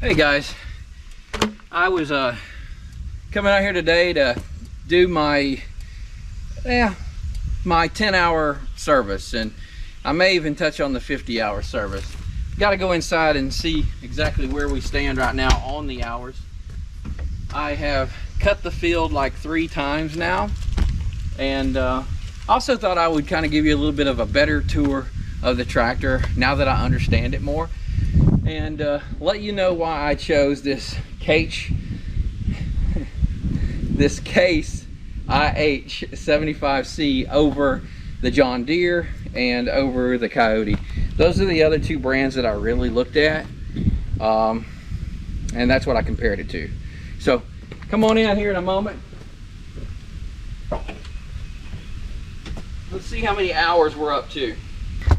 Hey guys, I was coming out here today to do my 10-hour service, and I may even touch on the 50-hour service. Got to go inside and see exactly where we stand right now on the hours. I have cut the field like 3 times now, and also thought I would kind of give you a little bit of a better tour of the tractor now that I understand it more, and let you know why I chose this Case IH75C over the John Deere and over the Coyote. Those are the other 2 brands that I really looked at, and that's what I compared it to. So come on in here in a moment. Let's see how many hours we're up to.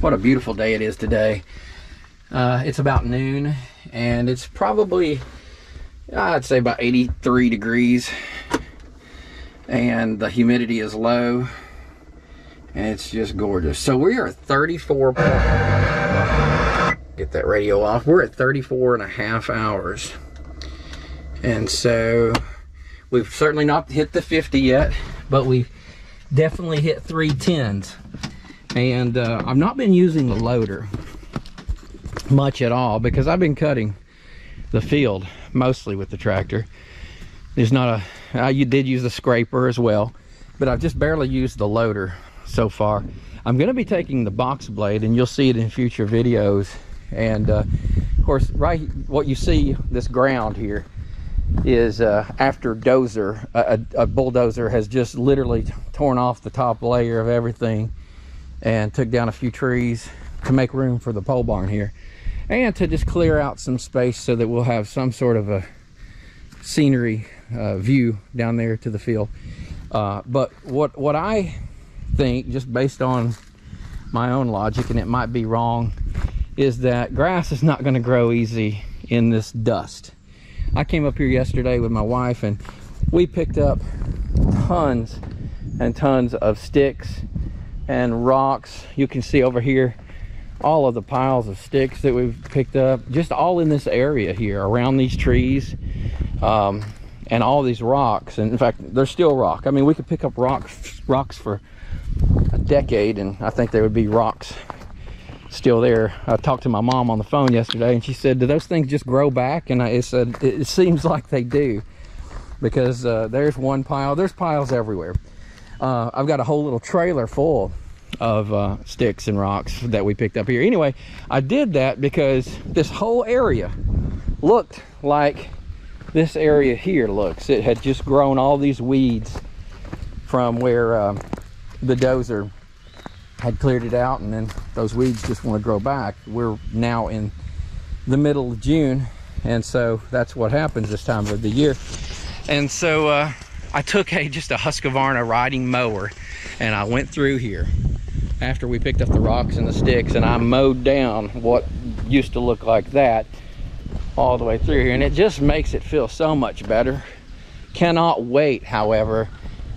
What a beautiful day it is today. It's about noon, and it's probably, I'd say, about 83 degrees, and the humidity is low, and it's just gorgeous. So we are at 34, get that radio off, we're at 34.5 hours, and so we've certainly not hit the 50 yet, but we've definitely hit 3 10s. And I've not been using the loader much at all because I've been cutting the field mostly with the tractor. There's not a, you did use the scraper as well, but I've just barely used the loader so far. I'm going to be taking the box blade, and you'll see it in future videos. And of course, right, what you see, this ground here, is after dozer, a bulldozer has just literally torn off the top layer of everything and took down a few trees to make room for the pole barn here, and to just clear out some space so that we'll have some sort of a scenery view down there to the field. But what I think, just based on my own logic, and it might be wrong, is that grass is not going to grow easy in this dust. I came up here yesterday with my wife, and we picked up tons and tons of sticks and rocks. You can see over here all of the piles of sticks that we've picked up, just all in this area here around these trees, and all these rocks. And in fact, they're still rock. I mean, we could pick up rocks for a decade, and I think there would be rocks still there. I talked to my mom on the phone yesterday, and she said, do those things just grow back? And I said, it seems like they do, because there's one pile. There's piles everywhere. I've got a whole little trailer full of sticks and rocks that we picked up here. Anyway, I did that because this whole area looked like this area here looks. It had just grown all these weeds from where the dozer had cleared it out, and then those weeds just want to grow back. We're now in the middle of June, and so that's what happens this time of the year. And so I took just a Husqvarna riding mower, and I went through here after we picked up the rocks and the sticks, and I mowed down what used to look like that all the way through here, and it just makes it feel so much better. Cannot wait, however,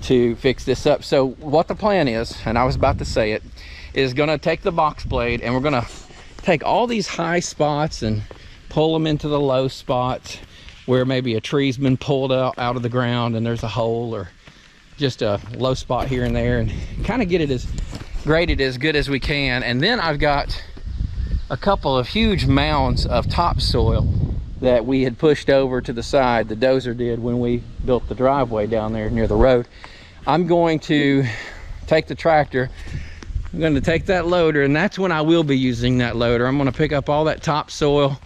to fix this up. So what the plan is, and I was about to say it, is gonna take the box blade, and we're gonna take all these high spots and pull them into the low spots where maybe a tree's been pulled out of the ground and there's a hole, or just a low spot here and there, and kind of get it as graded as good as we can. And then I've got a couple of huge mounds of topsoil that we had pushed over to the side, the dozer did, when we built the driveway down there near the road. I'm going to take the tractor, I'm going to take that loader, and that's when I will be using that loader. I'm going to pick up all that topsoil,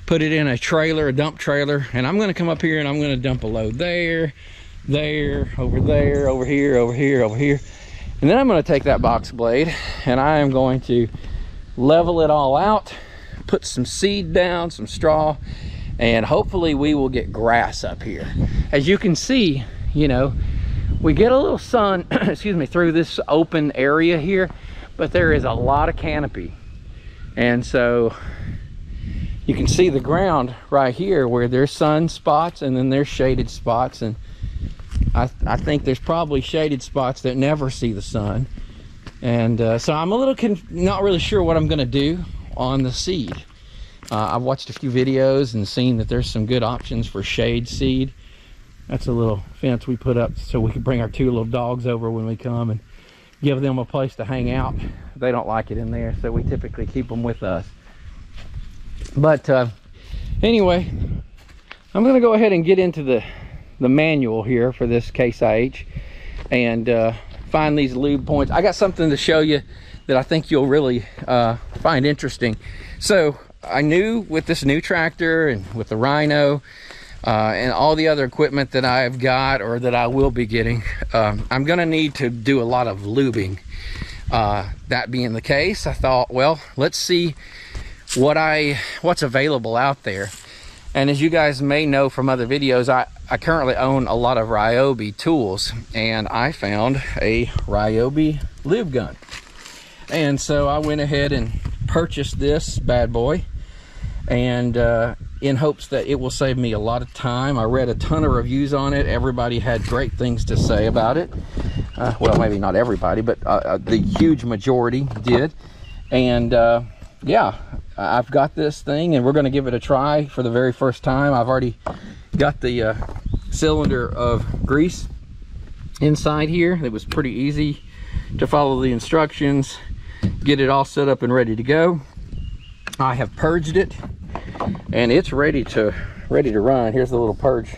put it in a trailer, a dump trailer, and I'm going to come up here and I'm going to dump a load there, over there, over here, over here, over here. And then I'm going to take that box blade and I am going to level it all out, put some seed down, some straw, and hopefully we will get grass up here. As you can see, you know, we get a little sun excuse me, through this open area here, but there is a lot of canopy, and so you can see the ground right here where there's sun spots and then there's shaded spots, and I think there's probably shaded spots that never see the sun. And so I'm a little not really sure what I'm going to do on the seed. I've watched a few videos and seen that there's some good options for shade seed. That's a little fence we put up so we can bring our 2 little dogs over when we come and give them a place to hang out. They don't like it in there, so we typically keep them with us. But anyway, I'm going to go ahead and get into the manual here for this Case IH and find these lube points. I got something to show you that I think you'll really find interesting. So I knew with this new tractor and with the Rhino and all the other equipment that I've got or that I will be getting, I'm gonna need to do a lot of lubing. That being the case, I thought, well, let's see what's available out there. And as you guys may know from other videos, I currently own a lot of Ryobi tools, and I found a Ryobi lube gun. And so I went ahead and purchased this bad boy, and in hopes that it will save me a lot of time. I read a ton of reviews on it. Everybody had great things to say about it. Well, maybe not everybody, but the huge majority did. And yeah, I've got this thing and we're going to give it a try for the very first time. I've already got the cylinder of grease inside here. It was pretty easy to follow the instructions, get it all set up and ready to go. I have purged it and it's ready to run. Here's the little purge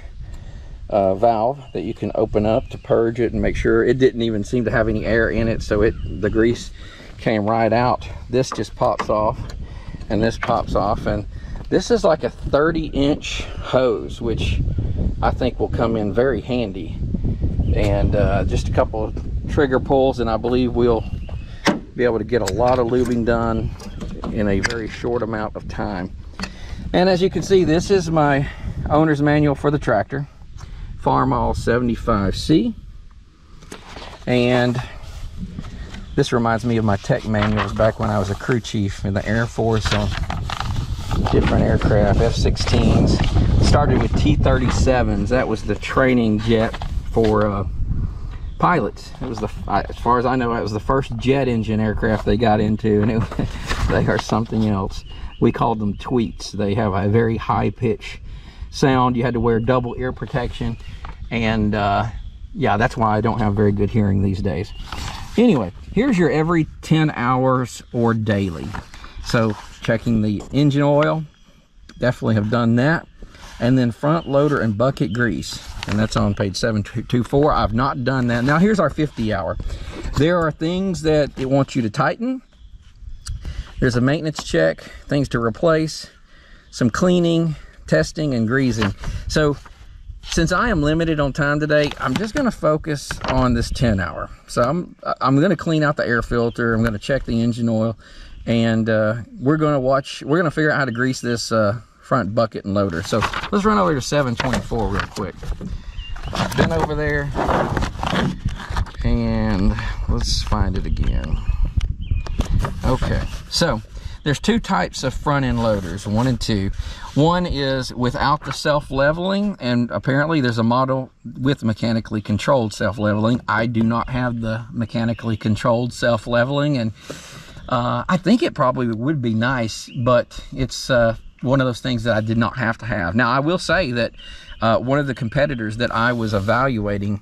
valve that you can open up to purge it and make sure it didn't even seem to have any air in it, so the grease came right out. This just pops off and this pops off, and this is like a 30-inch hose, which I think will come in very handy. And just a couple of trigger pulls and I believe we'll be able to get a lot of lubing done in a very short amount of time. And as you can see, this is my owner's manual for the tractor, Farmall 75C. And this reminds me of my tech manuals back when I was a crew chief in the Air Force on different aircraft, F-16s. Started with T-37s. That was the training jet for pilots. It was as far as I know, it was the first jet engine aircraft they got into, and they are something else. We called them tweets. They have a very high pitch sound. You had to wear double ear protection, and yeah, that's why I don't have very good hearing these days. Anyway, here's your every 10 hours or daily. So checking the engine oil, definitely have done that. And then front loader and bucket grease, and that's on page 724. I've not done that. Now here's our 50 hour. There are things that it wants you to tighten. There's a maintenance check, things to replace, some cleaning, testing, and greasing. So since I am limited on time today, I'm just going to focus on this 10 hour. So I'm going to clean out the air filter. I'm going to check the engine oil, and we're going to figure out how to grease this front bucket and loader. So let's run over to 724 real quick. I've been over there, and let's find it again. Okay, so there's two types of front end loaders, 1 and 2. One is without the self-leveling, and apparently there's a model with mechanically controlled self-leveling. I do not have the mechanically controlled self-leveling, and I think it probably would be nice, but it's one of those things that I did not have to have. Now I will say that one of the competitors that I was evaluating,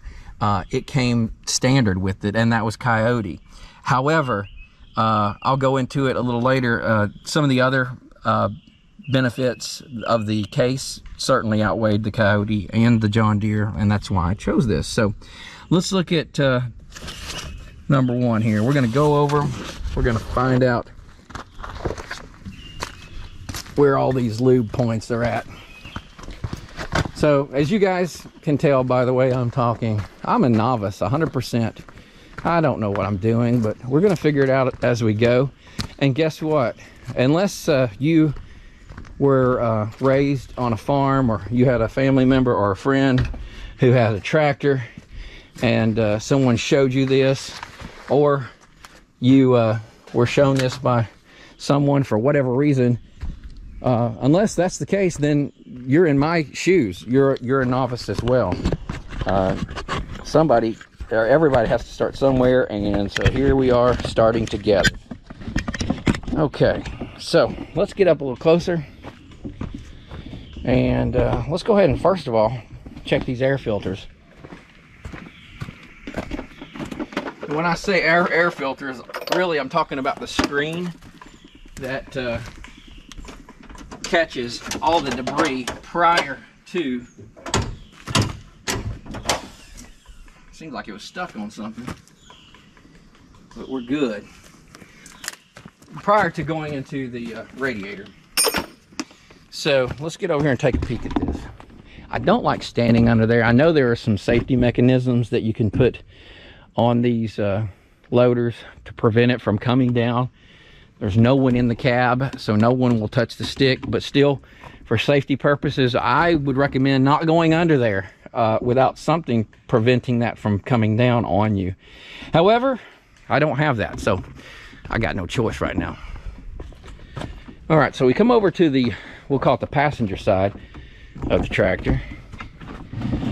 it came standard with it, and that was Coyote. However, I'll go into it a little later. Some of the other benefits of the Case certainly outweighed the Coyote and the John Deere, and that's why I chose this. So let's look at number 1 here. We're going to go over, we're going to find out where all these lube points are at. So as you guys can tell by the way I'm talking, I'm a novice 100%. I don't know what I'm doing, but we're going to figure it out as we go. And guess what? Unless you were raised on a farm, or you had a family member or a friend who had a tractor and someone showed you this, or you were shown this by someone for whatever reason, unless that's the case, then you're in my shoes. You're a novice as well. Everybody has to start somewhere, and so here we are starting together. Okay, so let's get up a little closer And let's go ahead and first of all check these air filters. When I say air filters, really I'm talking about the screen that catches all the debris prior to. Seems like it was stuck on something, but we're good. Prior to going into the radiator. So let's get over here and take a peek at this. I don't like standing under there. I know there are some safety mechanisms that you can put on these loaders to prevent it from coming down. There's no one in the cab, so no one will touch the stick, but still, for safety purposes, I would recommend not going under there without something preventing that from coming down on you. However, I don't have that, so I got no choice right now. All right, so we come over to the, we'll call it the passenger side of the tractor.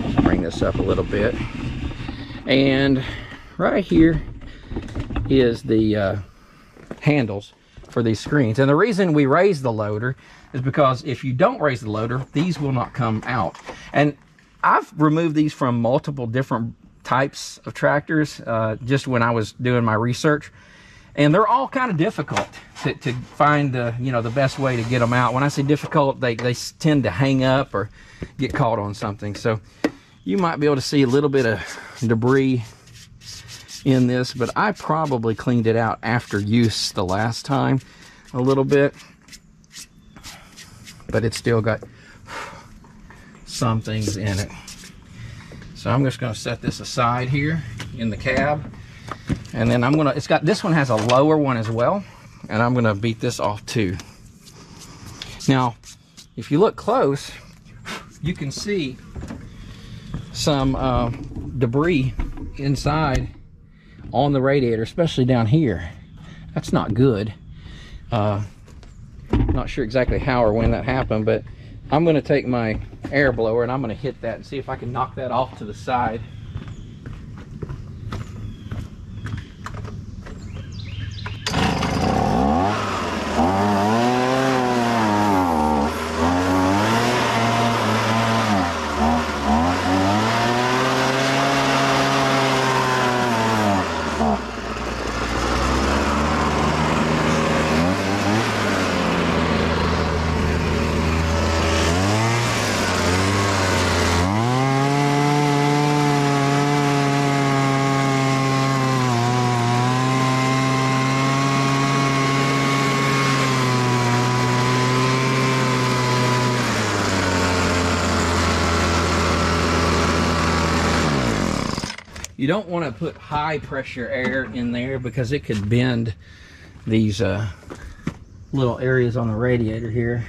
Let's bring this up a little bit. And right here is the handles for these screens. And the reason we raise the loader is because if you don't raise the loader, these will not come out. And I've removed these from multiple different types of tractors just when I was doing my research. And they're all kind of difficult to find the best way to get them out. When I say difficult, they tend to hang up or get caught on something. So you might be able to see a little bit of debris in this, but I probably cleaned it out after use the last time a little bit. But it's still got some things in it. So I'm just going to set this aside here in the cab. And then this one has a lower one as well, and I'm gonna beat this off too. Now, if you look close, you can see some debris inside on the radiator, especially down here. That's not good. Not sure exactly how or when that happened, but I'm gonna take my air blower and I'm gonna hit that and see if I can knock that off to the side. You don't want to put high pressure air in there because it could bend these little areas on the radiator here.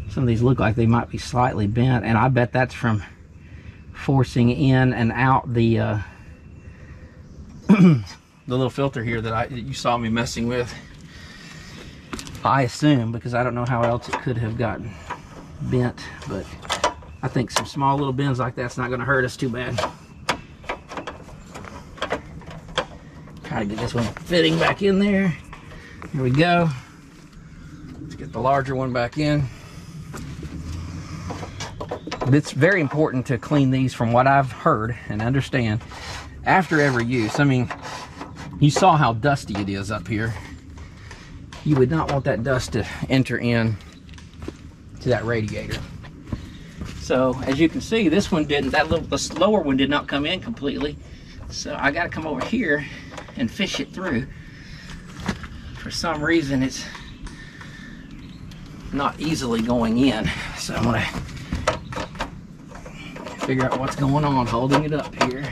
Some of these look like they might be slightly bent, and I bet that's from forcing in and out the the little filter here that you saw me messing with. I assume, because I don't know how else it could have gotten bent, but I think some small little bends like that's not going to hurt us too bad. Try to get this one fitting back in there. Here we go. Let's get the larger one back in. It's very important to clean these, from what I've heard and understand, after every use. I mean, you saw how dusty it is up here. You would not want that dust to enter in to that radiator. So as you can see, this one didn't, the lower one did not come in completely. So I got to come over here and fish it through. For some reason it's not easily going in, so I'm gonna figure out what's going on holding it up here.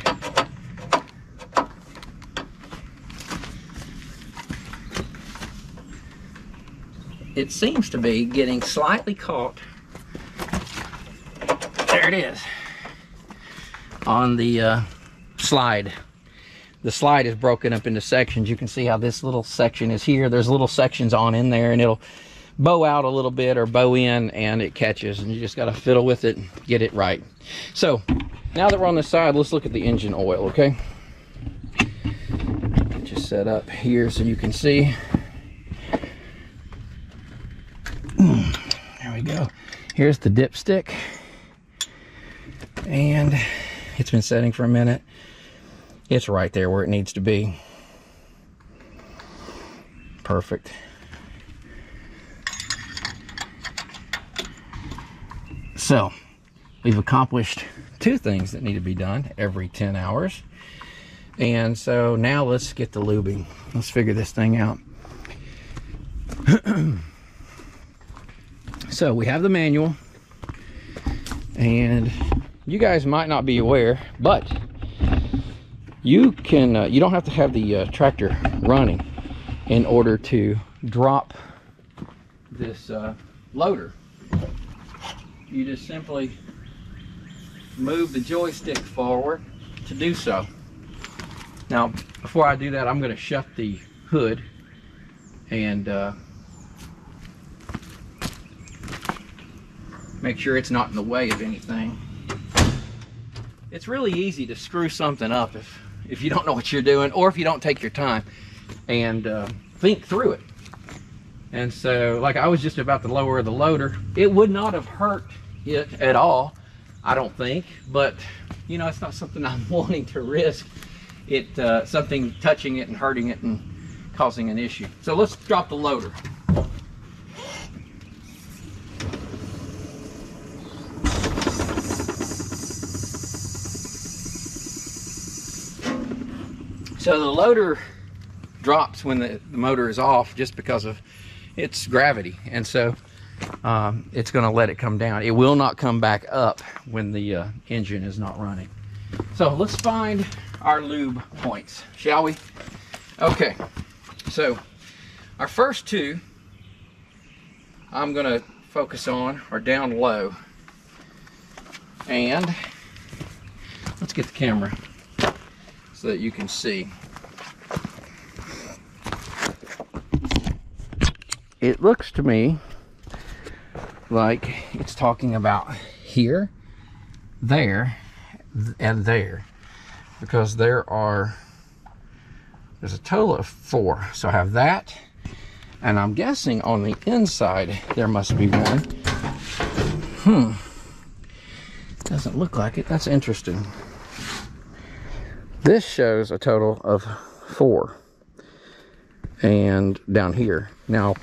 It seems to be getting slightly caught. There it is on the slide. The slide is broken up into sections. You can see how this little section is here. There's little sections on in there, and it'll bow out a little bit or bow in, and it catches, and you just got to fiddle with it and get it right. So now that we're on the side, let's look at the engine oil, okay? Just set up here so you can see. There we go. Here's the dipstick, and it's been setting for a minute. It's right there where it needs to be. Perfect. So we've accomplished 2 things that need to be done every 10 hours. And so now let's get the lubing. Let's figure this thing out. So we have the manual, and you guys might not be aware, but you can you don't have to have the tractor running in order to drop this loader. You just simply move the joystick forward to do so. Now, before I do that, I'm going to shut the hood and make sure it's not in the way of anything. It's really easy to screw something up if you don't know what you're doing, or if you don't take your time and think through it. And so, like, I was just about to lower the loader. It would not have hurt it at all, I don't think, but you know, it's not something I'm wanting to risk it something touching it and hurting it and causing an issue. So let's drop the loader. So the loader drops when the motor is off just because of its gravity, and so it's going to let it come down. It will not come back up when the engine is not running. So let's find our lube points, shall we? Okay, so our first 2 I'm going to focus on are down low, and let's get the camera so that you can see. It looks to me like it's talking about here, there, and there, because there's a total of 4. So I have that, and I'm guessing on the inside there must be 1. Doesn't look like it. That's interesting. This shows a total of 4, and down here now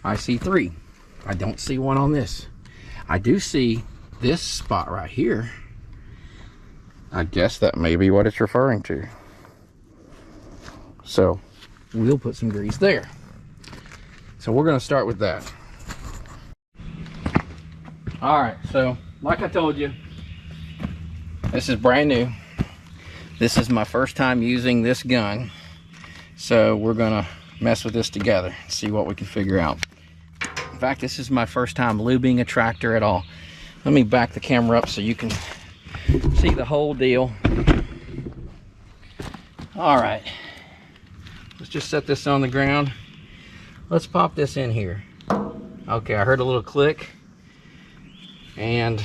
I see 3. I don't see 1 on this. I do see this spot right here. I guess that may be what it's referring to. So we'll put some grease there. So we're going to start with that. All right, so like I told you, this is brand new. This is my first time using this gun. So we're going to mess with this together and see what we can figure out. In fact, this is my first time lubing a tractor at all. Let me back the camera up so you can see the whole deal. All right, let's just set this on the ground. Let's pop this in here. Okay, I heard a little click and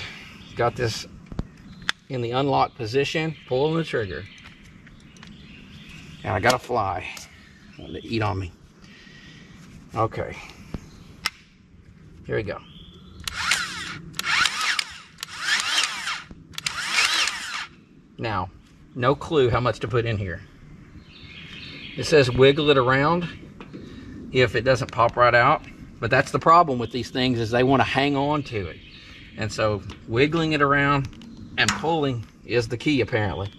got this in the unlocked position, pulling the trigger. And I got a fly wanting to eat on me. Okay, here we go. Now, no clue how much to put in here. It says wiggle it around if it doesn't pop right out, but that's the problem with these things, is they want to hang on to it. And so wiggling it around and pulling is the key, apparently.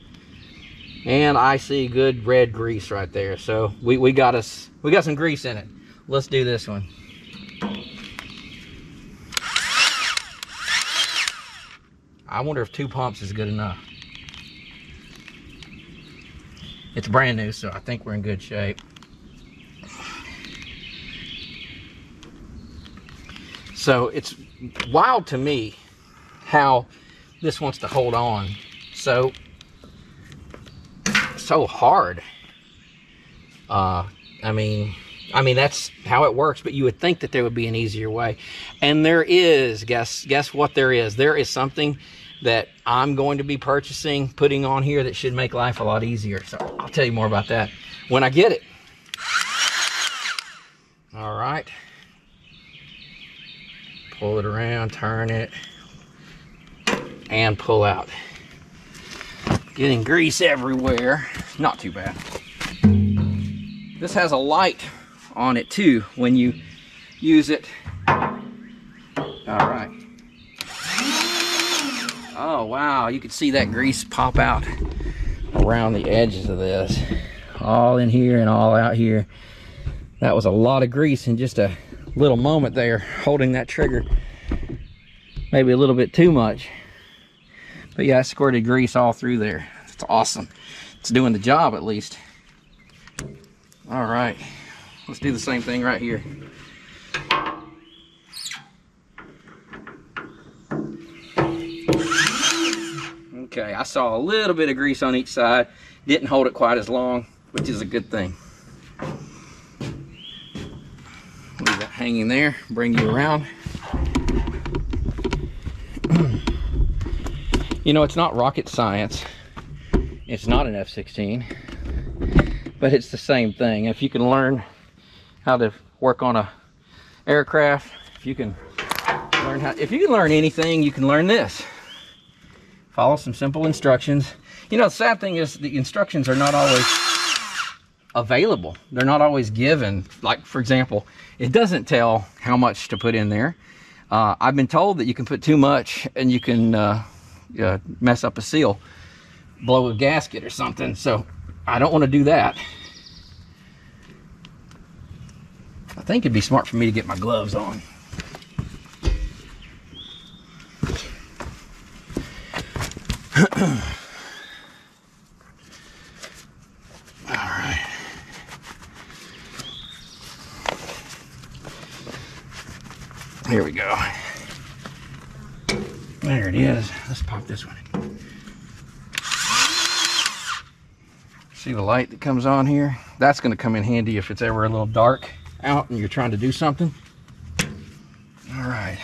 And I see good red grease right there, so we got some grease in it. Let's do this one. I wonder if 2 pumps is good enough. It's brand new, so I think we're in good shape. So it's wild to me how this wants to hold on so hard. I mean that's how it works, but you would think that there would be an easier way, and there is. Guess what there is? There is something that I'm going to be purchasing, putting on here, that should make life a lot easier. So I'll tell you more about that when I get it. All right, pull it around, turn it, and pull out. Getting grease everywhere. Not too bad. This has a light on it too when you use it. All right. Oh wow, you can see that grease pop out around the edges of this. All in here and all out here. That was a lot of grease in just a little moment there, holding that trigger. Maybe a little bit too much. But yeah, I squirted grease all through there. It's awesome. It's doing the job at least. All right, let's do the same thing right here. Okay, I saw a little bit of grease on each side. Didn't hold it quite as long, which is a good thing. Leave that hanging there, bring you around. You know, it's not rocket science. It's not an F-16, but it's the same thing. If you can learn how to work on a aircraft, if you can learn anything, you can learn this. Follow some simple instructions. You know, the sad thing is the instructions are not always available. They're not always given. Like, for example, it doesn't tell how much to put in there. I've been told that you can put too much and you can mess up a seal, blow a gasket or something. So I don't want to do that. I think it'd be smart for me to get my gloves on. Alright. Here we go. There it is. Let's pop this one in. See the light that comes on here? That's going to come in handy if it's ever a little dark out and you're trying to do something. Alright.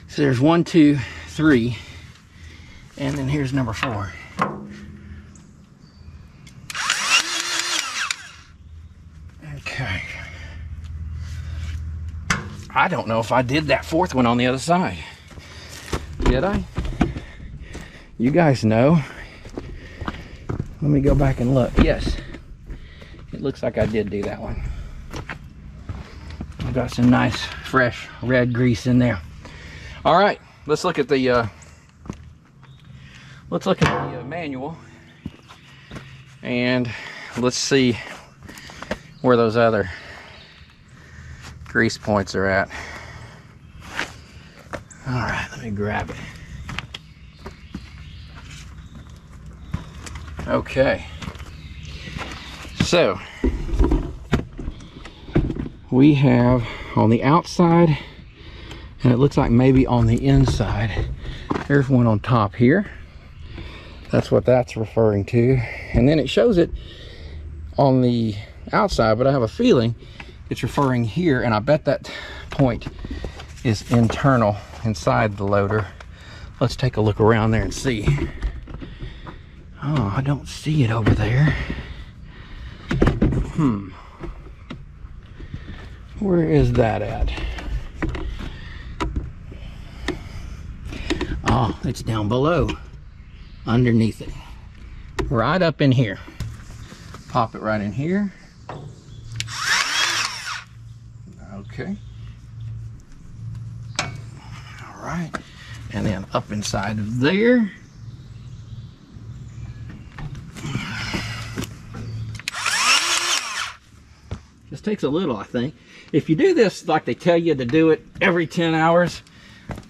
So there's 1, 2, 3. And then here's number 4. Okay. I don't know if I did that 4th one on the other side. Did I? You guys know. Let me go back and look. Yes. It looks like I did do that one. I've got some nice, fresh red grease in there. All right. Let's look at the manual, and let's see where those other grease points are at. All right, let me grab it. Okay, so we have on the outside, and it looks like maybe on the inside, there's one on top here. That's what that's referring to. And then it shows it on the outside, but I have a feeling it's referring here, and I bet that point is internal inside the loader. Let's take a look around there and see. Oh, I don't see it over there. Where is that at? Oh, it's down below. Underneath it, right up in here. Pop it right in here. Okay. All right, and then up inside of there. Just takes a little, I think. If you do this like they tell you to do it every 10 hours,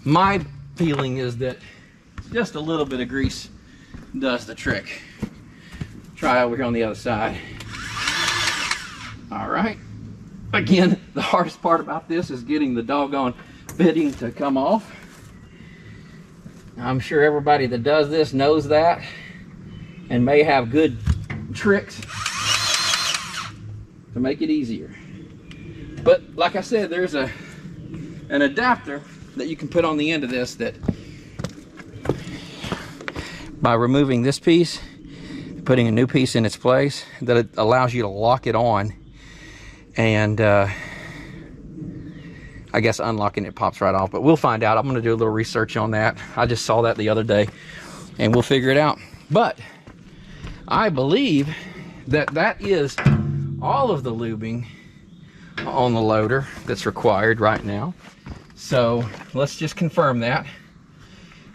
my feeling is that just a little bit of grease does the trick. Try over here on the other side. All right. Again, the hardest part about this is getting the doggone fitting to come off. I'm sure everybody that does this knows that and may have good tricks to make it easier. But like I said, there's an adapter that you can put on the end of this that, by removing this piece, putting a new piece in its place, that it allows you to lock it on. And I guess unlocking it pops right off, but we'll find out. I'm going to do a little research on that. I just saw that the other day, and we'll figure it out. But I believe that that is all of the lubing on the loader that's required right now. So let's just confirm that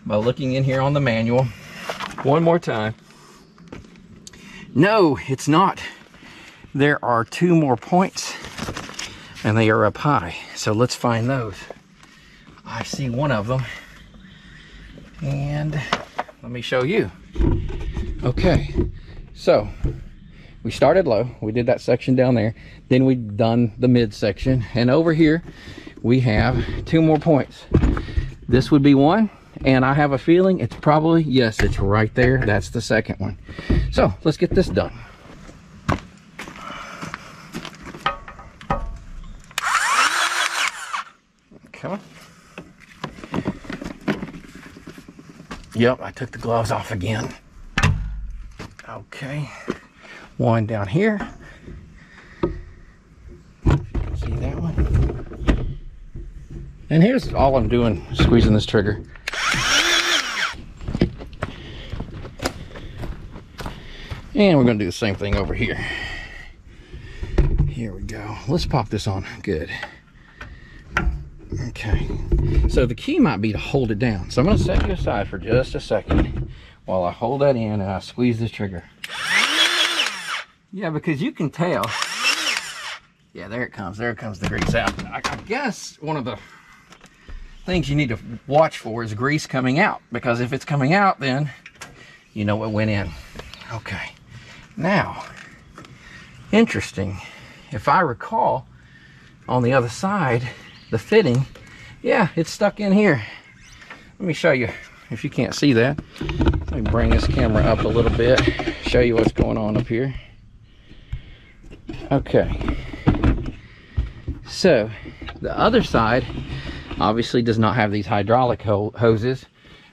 by looking in here on the manual one more time. No, it's not. There are 2 more points, and they are up high. So let's find those. I see one of them, and let me show you. Okay, so we started low. We did that section down there. Then we done the mid section, and over here we have 2 more points. This would be one, and I have a feeling it's probably, yes, it's right there. That's the second one. So let's get this done. Come on. Yep, I took the gloves off again. Okay, one down here. See that one? And here's all I'm doing, squeezing this trigger. And we're gonna do the same thing over here. Here we go. Let's pop this on. Good. Okay. So the key might be to hold it down. So I'm gonna set you aside for just a second while I hold that in and I squeeze this trigger. Yeah, because you can tell. Yeah, there it comes. There comes the grease out. I guess one of the things you need to watch for is grease coming out, because if it's coming out, then you know what went in. Okay. Now, interesting. If I recall, on the other side, the fitting, yeah, it's stuck in here. Let me show you, if you can't see that. Let me bring this camera up a little bit, show you what's going on up here. Okay. So, the other side obviously does not have these hydraulic hoses,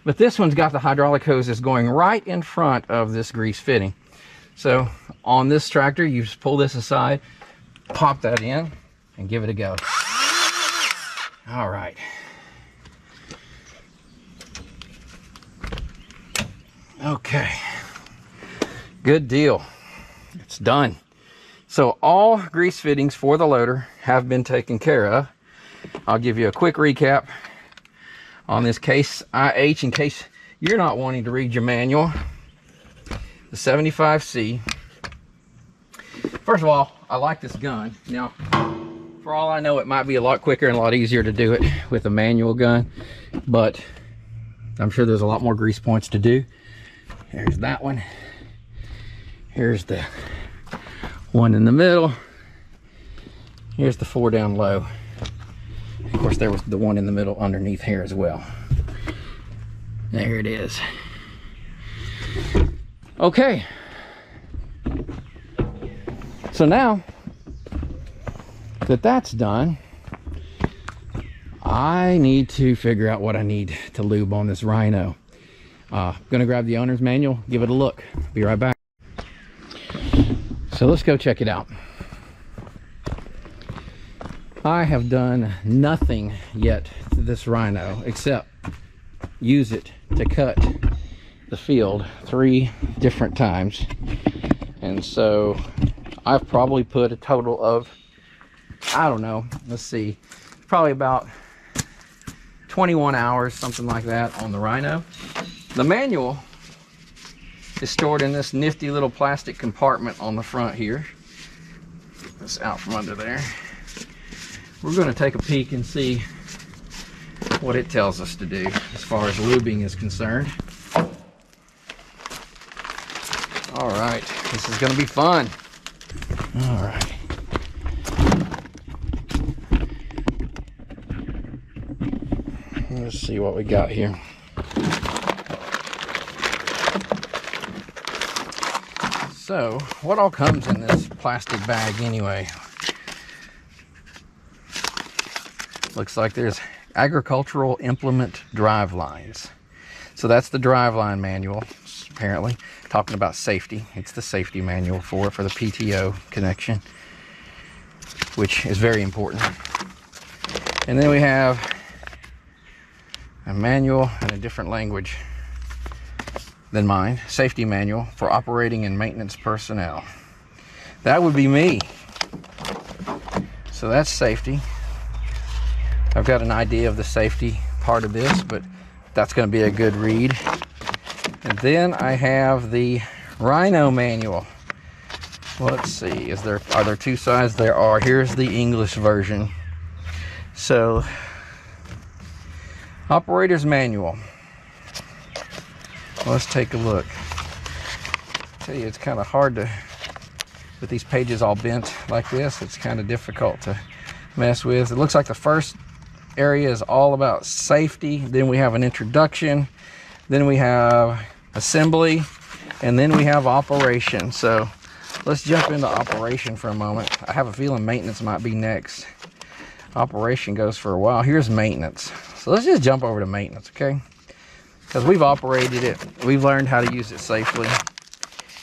but this one's got the hydraulic hoses going right in front of this grease fitting. So, on this tractor, you just pull this aside, pop that in, and give it a go. All right. Okay. Good deal. It's done. So all grease fittings for the loader have been taken care of. I'll give you a quick recap on this Case IH in case you're not wanting to read your manual. The 75C. First of all, I like this gun. Now, for all I know, it might be a lot quicker and a lot easier to do it with a manual gun, but I'm sure there's a lot more grease points to do. Here's that one. Here's the one in the middle. Here's the 4 down low. Of course, there was the one in the middle underneath here as well. There it is. Okay. So now that that's done, I need to figure out what I need to lube on this Rhino. Gonna grab the owner's manual, give it a look. Be right back. So let's go check it out. I have done nothing yet to this Rhino except use it to cut the field 3 different times. And so I've probably put a total of, I don't know, let's see, probably about 21 hours, something like that, on the Rhino. The manual is stored in this nifty little plastic compartment on the front here. Get this out from under there. We're going to take a peek and see what it tells us to do as far as lubing is concerned. All right, this is going to be fun. All right. Let's see what we got here. So, what all comes in this plastic bag anyway? Looks like there's agricultural implement drive lines. So that's the driveline manual, apparently. Talking about safety. It's the safety manual for the PTO connection, which is very important. And then we have a manual in a different language than mine. Safety manual for operating and maintenance personnel. That would be me. So that's safety. I've got an idea of the safety part of this, but that's going to be a good read. And then I have the Rhino manual. Let's see, are there two sides? There are. Here's the English version. So, operator's manual. Let's take a look. I tell you, it's kind of hard to, with these pages all bent like this, it's kind of difficult to mess with. It looks like the first area is all about safety. Then we have an introduction. Then we have assembly. And then we have operation. So let's jump into operation for a moment. I have a feeling maintenance might be next. Operation goes for a while. Here's maintenance. So let's just jump over to maintenance, okay? Because we've operated it. We've learned how to use it safely.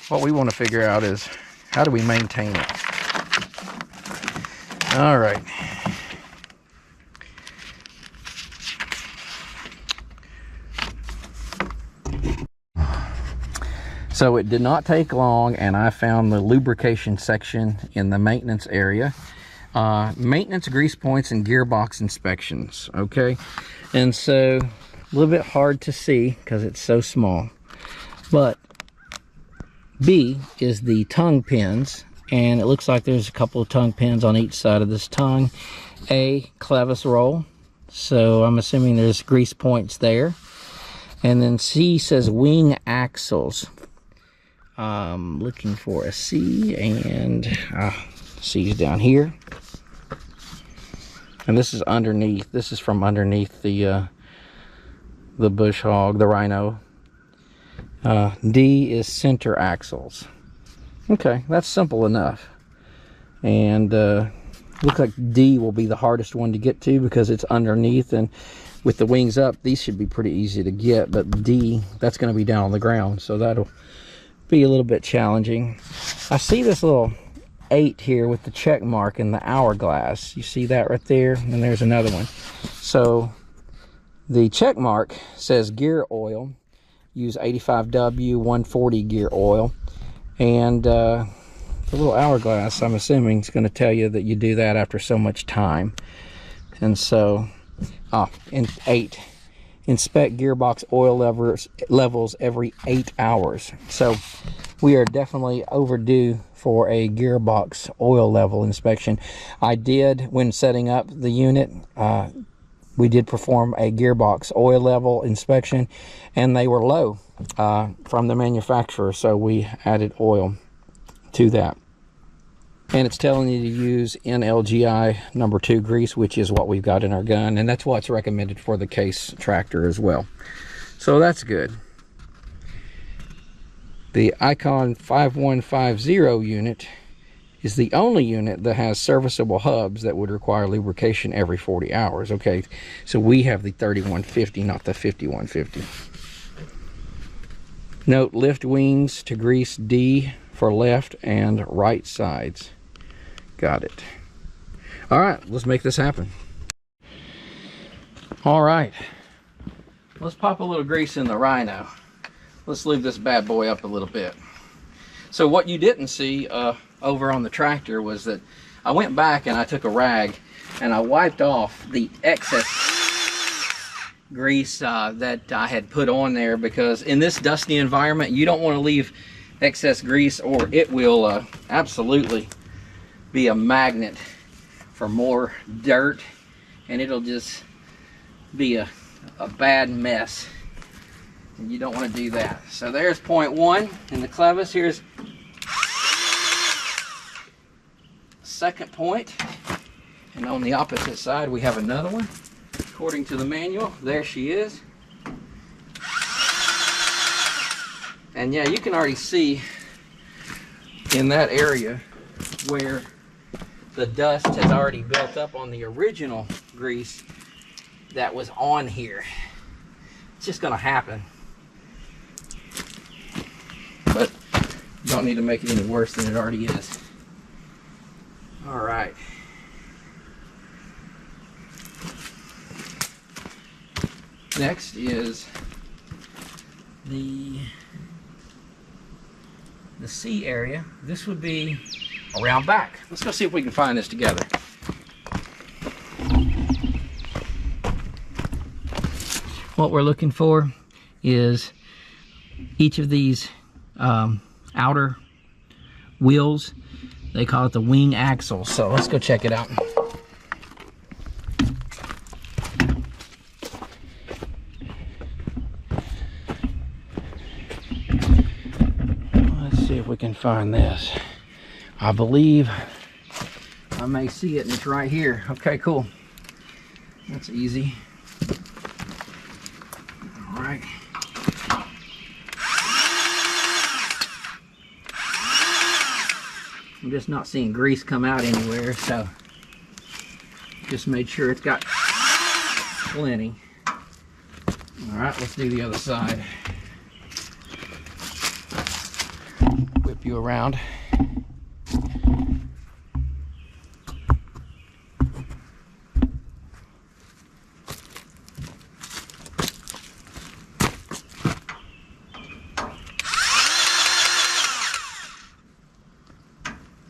What we want to figure out is, how do we maintain it? All right. So it did not take long, and I found the lubrication section in the maintenance area. Maintenance, grease points, and gearbox inspections, okay? And so, a little bit hard to see because it's so small. But B is the tongue pins, and it looks like there's a couple of tongue pins on each side of this tongue. A, clevis roll, so I'm assuming there's grease points there. And then C says wing axles. Looking for a C, and C's down here. And this is underneath. This is from underneath the bush hog, the Rhino. D is center axles. Okay, that's simple enough. And looks like D will be the hardest one to get to because it's underneath, and with the wings up, these should be pretty easy to get. But D, that's going to be down on the ground, so that'll be a little bit challenging. I see this little 8 here with the check mark in the hourglass. You see that right there? And there's another one. So the check mark says gear oil. Use 85W 140 gear oil. And the little hourglass, I'm assuming, is going to tell you that you do that after so much time. And so, in 8. Inspect gearbox oil levels every 8 hours. So we are definitely overdue for a gearbox oil level inspection. I did, when setting up the unit, we did perform a gearbox oil level inspection, and they were low from the manufacturer, so we added oil to that. And it's telling you to use NLGI #2 grease, which is what we've got in our gun. And that's what's recommended for the case tractor as well. So that's good. The Icon 5150 unit is the only unit that has serviceable hubs that would require lubrication every 40 hours. Okay, so we have the 3150, not the 5150. Note, lift wings to grease D for left and right sides. Got it. All right, let's make this happen. All right, let's pop a little grease in the Rhino. Let's lube this bad boy up a little bit. So what you didn't see over on the tractor was that I went back and I took a rag and I wiped off the excess grease that I had put on there, because in this dusty environment you don't want to leave excess grease, or it will absolutely be a magnet for more dirt, and it'll just be a bad mess, and you don't want to do that. So there's point 1 in the clevis. Here's second point, and on the opposite side we have another one. According to the manual, there she is. And yeah, you can already see in that area where the dust has already built up on the original grease that was on here. It's just gonna happen. But you don't need to make it any worse than it already is. All right. Next is the C area. This would be around back. Let's go see if we can find this together. What we're looking for is each of these outer wheels. They call it the wing axle. So let's go check it out. Let's see if we can find this. I believe I may see it, and it's right here. Okay, cool. That's easy. All right. I'm just not seeing grease come out anywhere, so just made sure it's got plenty. All right, let's do the other side. Whip you around.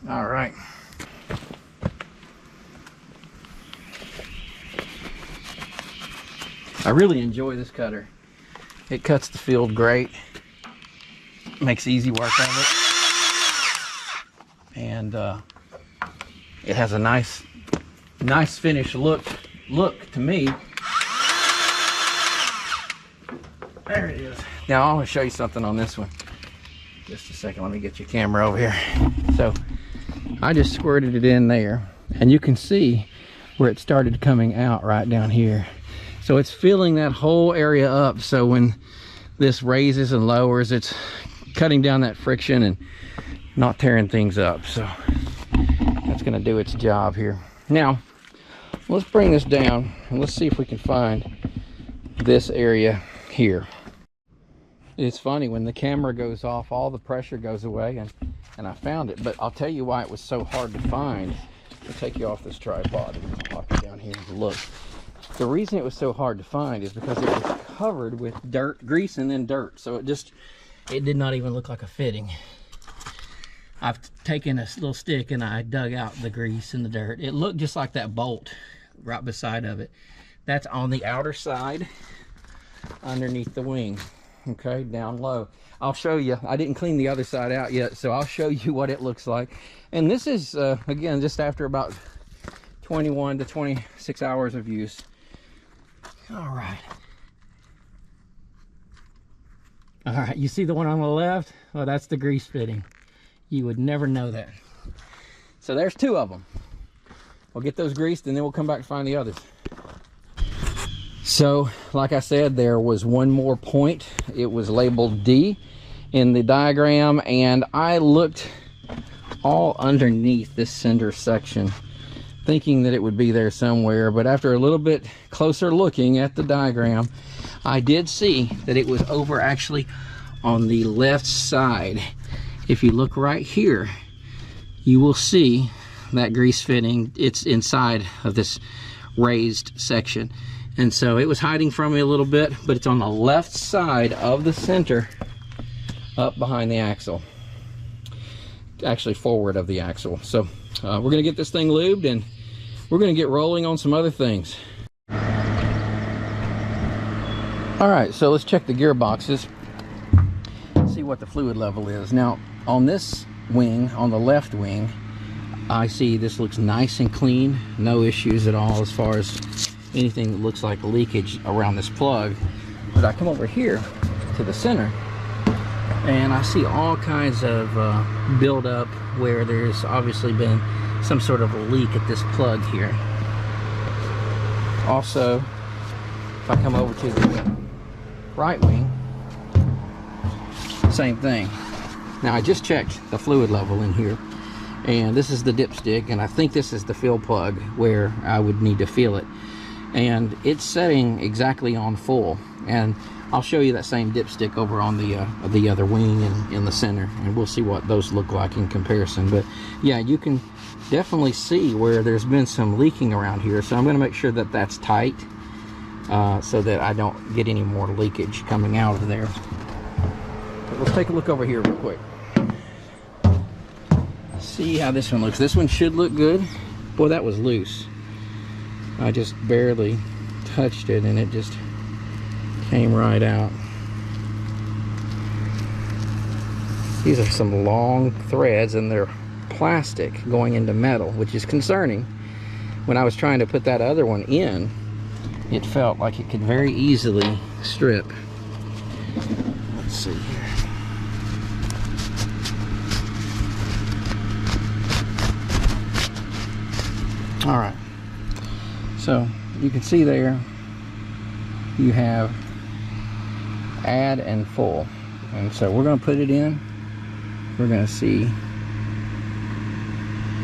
All right. I really enjoy this cutter. It cuts the field great. Makes easy work of it. And it has a nice finished look to me. There it is. Now I want to show you something on this one. Just a second, let me get your camera over here. So I just squirted it in there, and you can see where it started coming out right down here. So it's filling that whole area up, so when this raises and lowers, it's cutting down that friction and not tearing things up. So that's going to do its job here. Now let's bring this down and let's see if we can find this area here. It's funny, when the camera goes off, all the pressure goes away, and I found it. But I'll tell you why it was so hard to find. I'll take you off this tripod and pop you down here and look. The reason it was so hard to find is because it was covered with dirt, grease, and then dirt. So it did not even look like a fitting. I've taken a little stick and I dug out the grease and the dirt. It looked just like that bolt right beside of it. That's on the outer side underneath the wing. Okay, down low. I'll show you. I didn't clean the other side out yet, so I'll show you what it looks like. And this is again, just after about 21 to 26 hours of use. All right, you see the one on the left? Well, that's the grease fitting. You would never know that. So there's two of them. We'll get those greased and then we'll come back to find the others. So like I said, there was one more point. It was labeled D in the diagram, and I looked all underneath this center section thinking that it would be there somewhere, but after a little bit closer looking at the diagram, I did see that it was over actually on the left side. If you look right here, you will see that grease fitting. It's inside of this raised section, and so it was hiding from me a little bit, but it's on the left side of the center, up behind the axle, actually forward of the axle. So we're gonna get this thing lubed and we're gonna get rolling on some other things. All right, so let's check the gearboxes, see what the fluid level is. Now on this wing, on the left wing, I see this looks nice and clean, no issues at all as far as anything that looks like leakage around this plug. But I come over here to the center and I see all kinds of buildup where there's obviously been some sort of a leak at this plug here. Also, if I come over to the right wing, same thing. Now I just checked the fluid level in here, and this is the dipstick, and I think this is the fill plug where I would need to fill it, and it's setting exactly on full. And I'll show you that same dipstick over on the other wing and in the center, and we'll see what those look like in comparison. But yeah, you can definitely see where there's been some leaking around here, so I'm going to make sure that that's tight. so that I don't get any more leakage coming out of there. But let's take a look over here real quick. See how this one looks. This one should look good. Boy, that was loose. I just barely touched it and it just came right out. These are some long threads and they're plastic going into metal, which is concerning. When I was trying to put that other one in, it felt like it could very easily strip. Let's see here. All right, so you can see there you have add and full, and so we're going to put it in. We're going to see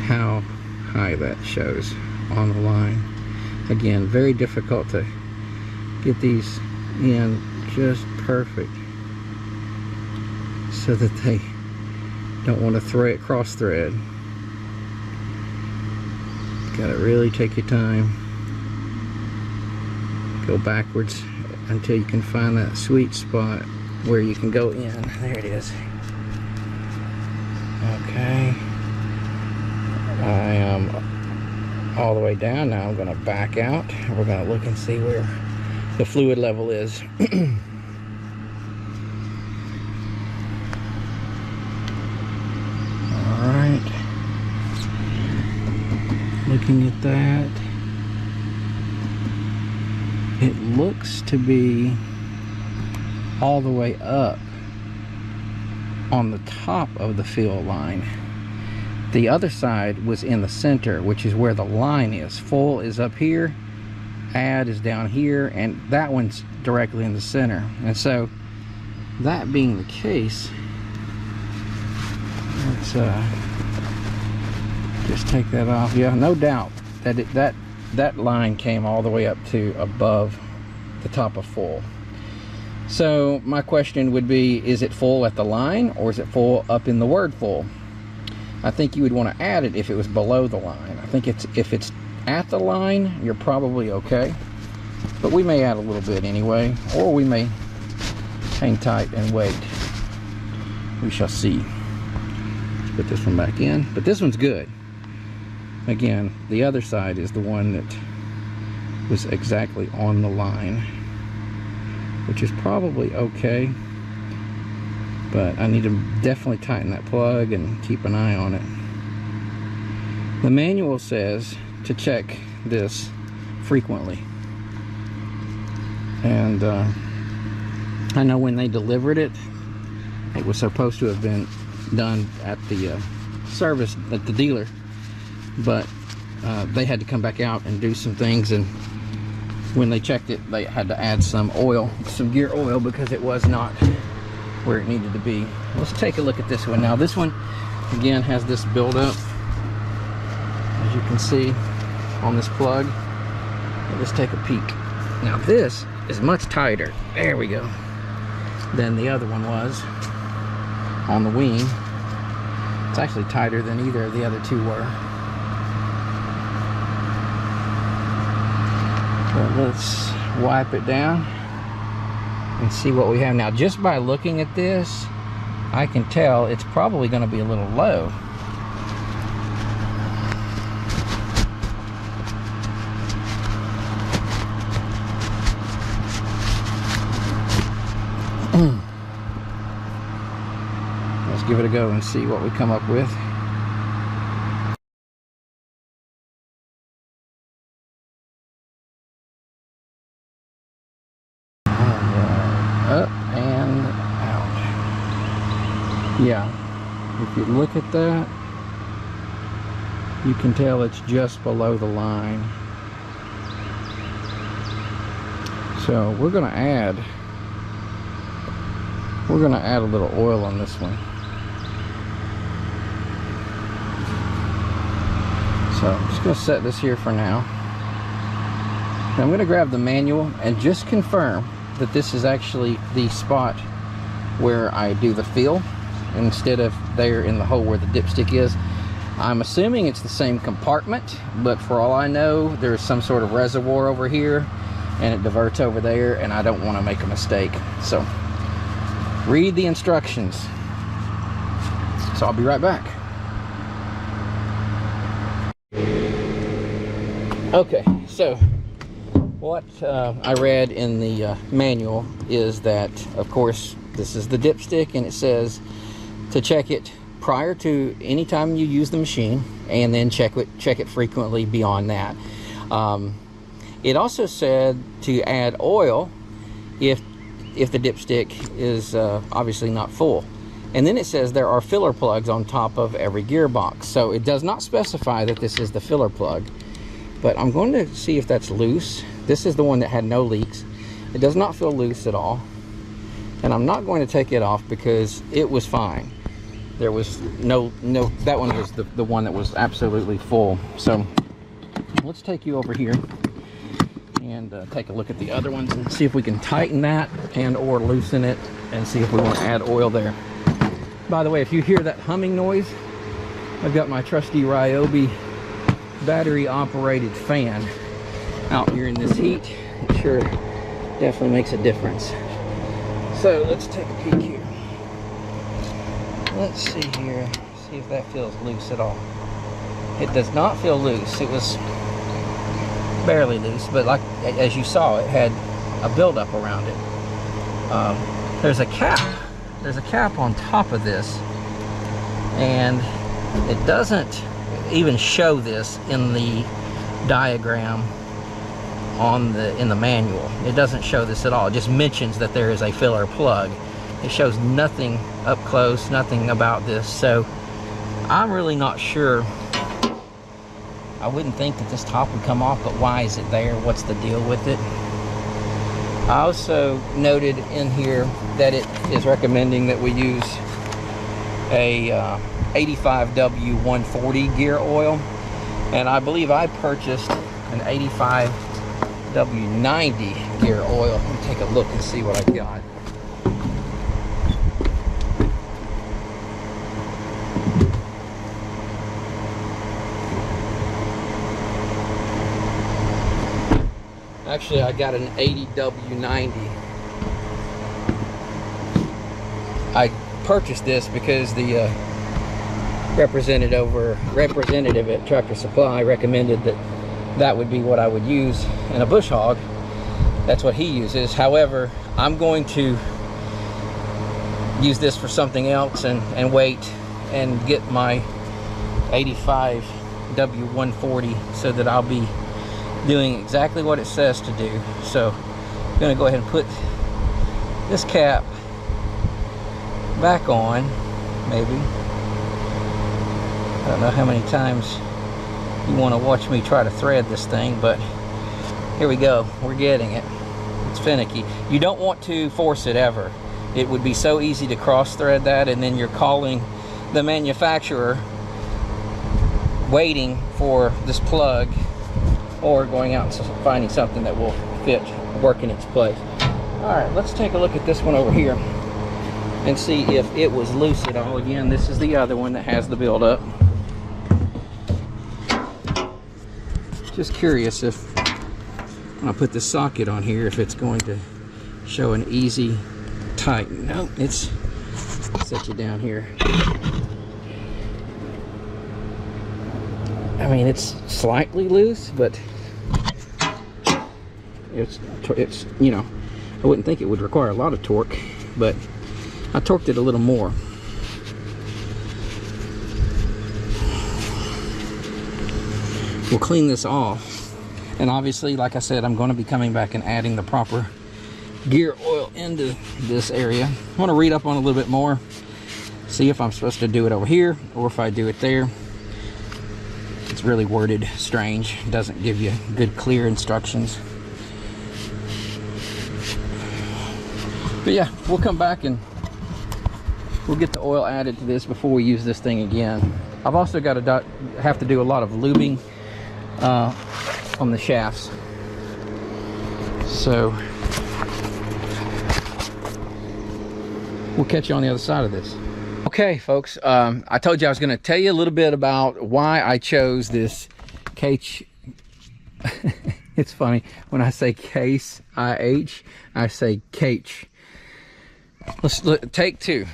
how high that shows on the line. Again, very difficult to get these in just perfect so that they don't want to cross thread. Gotta really take your time, go backwards until you can find that sweet spot where you can go in. There it is. Okay, I am all the way down now. I'm going to back out. We're going to look and see where the fluid level is. All right, looking at that, it looks to be all the way up on the top of the fill line. The other side was in the center, which is where the line is. Full is up here, add is down here, and that one's directly in the center. And so, that being the case, let's just take that off. Yeah, no doubt that that line came all the way up to above the top of full. So my question would be, is it full at the line or is it full up in the word full? I think you would want to add it if it was below the line. I think if it's at the line, you're probably okay. But we may add a little bit anyway, or we may hang tight and wait. We shall see. Let's put this one back in. But this one's good. Again, the other side is the one that was exactly on the line, which is probably okay, but I need to definitely tighten that plug and keep an eye on it. The manual says to check this frequently, and I know when they delivered it, it was supposed to have been done at the service at the dealer, but they had to come back out and do some things, and when they checked it, they had to add some oil, some gear oil, because it was not where it needed to be. Let's take a look at this one. Now this one, again, has this buildup, as you can see on this plug. Let's take a peek. Now this is much tighter, there we go, than the other one was on the wing. It's actually tighter than either of the other two were. But let's wipe it down and see what we have. Now, just by looking at this, I can tell it's probably going to be a little low. Let's give it a go and see what we come up with. Up and out. Yeah, if you look at that, you can tell it's just below the line. So we're going to add a little oil on this one. So I'm just going to set this here for now. Now I'm going to grab the manual and just confirm that this is actually the spot where I do the fill instead of there in the hole where the dipstick is. I'm assuming it's the same compartment, but for all I know, there's some sort of reservoir over here and it diverts over there, and I don't want to make a mistake. So read the instructions. So I'll be right back. Okay, so what I read in the manual is that, of course, this is the dipstick, and it says to check it prior to any time you use the machine, and then check it frequently beyond that. It also said to add oil if the dipstick is obviously not full. And then it says there are filler plugs on top of every gearbox. So it does not specify that this is the filler plug, but I'm going to see if that's loose. This is the one that had no leaks. It does not feel loose at all. And I'm not going to take it off because it was fine. There was no, that one was the one that was absolutely full. So let's take you over here and take a look at the other ones and see if we can tighten that and or loosen it, and see if we want to add oil there. By the way, if you hear that humming noise, I've got my trusty Ryobi battery operated fan out here in this heat. It sure definitely makes a difference. So let's take a peek here. Let's see here, see if that feels loose at all. It does not feel loose. It was barely loose, but like as you saw, it had a buildup around it. There's a cap on top of this, and it doesn't even show this in the diagram in the manual. It doesn't show this at all. It just mentions that there is a filler plug. It shows nothing up close, nothing about this. So I'm really not sure. I wouldn't think that this top would come off, but why is it there? What's the deal with it? I also noted in here that it is recommending that we use a 85W140 gear oil, and I believe I purchased an 85W90 gear oil. Let me take a look and see what I've got. Actually, I got an 80W90. I purchased this because the representative at Tractor Supply recommended that would be what I would use in a bush hog. That's what he uses. However, I'm going to use this for something else and wait and get my 85W140 so that I'll be doing exactly what it says to do. So I'm going to go ahead and put this cap back on, maybe. I don't know how many times you want to watch me try to thread this thing, but here we go. We're getting it. It's finicky. You don't want to force it ever. It would be so easy to cross thread that, and then you're calling the manufacturer waiting for this plug, or going out and finding something that will work in its place. All right, let's take a look at this one over here and see if it was loose at all. Again, this is the other one that has the buildup. Just curious if when I put the socket on here, if it's going to show an easy tighten. Nope, it's set you down here. I mean, it's slightly loose, but it's you know, I wouldn't think it would require a lot of torque, but I torqued it a little more. We'll clean this off, and obviously, like I said, I'm going to be coming back and adding the proper gear oil into this area. I want to read up on it a little bit more, see if I'm supposed to do it over here or if I do it there. It's really worded strange. It doesn't give you good, clear instructions. But yeah, we'll come back and we'll get the oil added to this before we use this thing again. I've also got to have to do a lot of lubing on the shafts. So we'll catch you on the other side of this. Okay, folks, I told you I was going to tell you a little bit about why I chose this it's It's funny when I say case IH, I say cage. Let's look, take two.